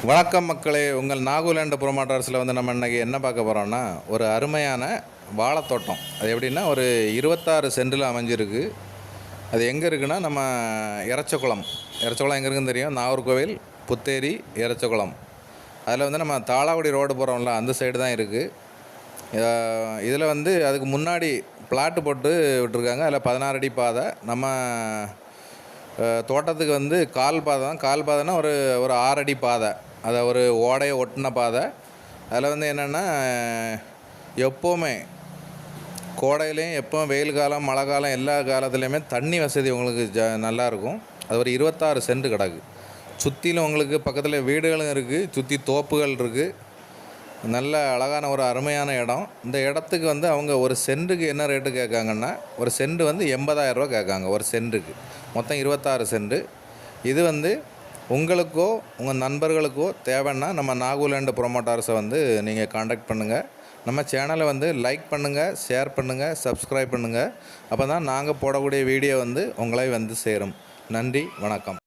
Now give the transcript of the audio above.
வணக்கம் மக்களே, உங்கள் நாகுலேண்ட் ப்ரோமோட்டர்ஸில் வந்து நம்ம இன்றைக்கி என்ன பார்க்க போகிறோம்னா, ஒரு அருமையான வாழைத்தோட்டம். அது எப்படின்னா, ஒரு 26 சென்டில் அமைஞ்சிருக்கு. அது எங்கே இருக்குன்னா, நம்ம எரச்சகுளம் எங்கே இருக்குன்னு தெரியும். நாகர்கோவில், புத்தேரி, எரச்சகுளம். அதில் வந்து நம்ம தாளாக்குடி ரோடு போகிறோம்ல, அந்த சைடு தான் இருக்குது. இதில் வந்து அதுக்கு முன்னாடி பிளாட்டு போட்டு விட்டுருக்காங்க. அதில் 16 அடி பாதை. நம்ம தோட்டத்துக்கு வந்து கால் பாதைனா ஒரு ஒரு 6 அடி பாதை. அதை ஒரு ஓடையை ஒட்டின பாதை. அதில் வந்து என்னென்னா, எப்போவுமே கோடையிலையும் எப்போவும் வெயில் காலம், மழை காலம், எல்லா காலத்துலேயுமே தண்ணி வசதி உங்களுக்கு நல்லாயிருக்கும். அது ஒரு 26 சென்ட் கிடக்கு. சுற்றிலும் உங்களுக்கு பக்கத்தில் வீடுகளும் இருக்குது, சுற்றி தோப்புகள் இருக்குது. நல்ல அழகான ஒரு அருமையான இடம். இந்த இடத்துக்கு வந்து அவங்க ஒரு சென்ட்டுக்கு என்ன ரேட்டு கேட்காங்கன்னா, ஒரு சென்ட் வந்து 80,000 ரூபா கேட்காங்க ஒரு சென்ட்டுக்கு. மொத்தம் 26 சென்ட்டு. இது வந்து உங்களுக்கோ உங்கள் நண்பர்களுக்கோ தேவைன்னா நம்ம நாகுலேண்ட் ப்ரோமோட்டர்ஸை வந்து நீங்கள் காண்டாக்ட் பண்ணுங்கள். நம்ம சேனலை வந்து லைக் பண்ணுங்கள், ஷேர் பண்ணுங்கள், சப்ஸ்கிரைப் பண்ணுங்கள். அப்போ தான் நாங்கள் போடக்கூடிய வீடியோ வந்து உங்களை வந்து சேரும். நன்றி, வணக்கம்.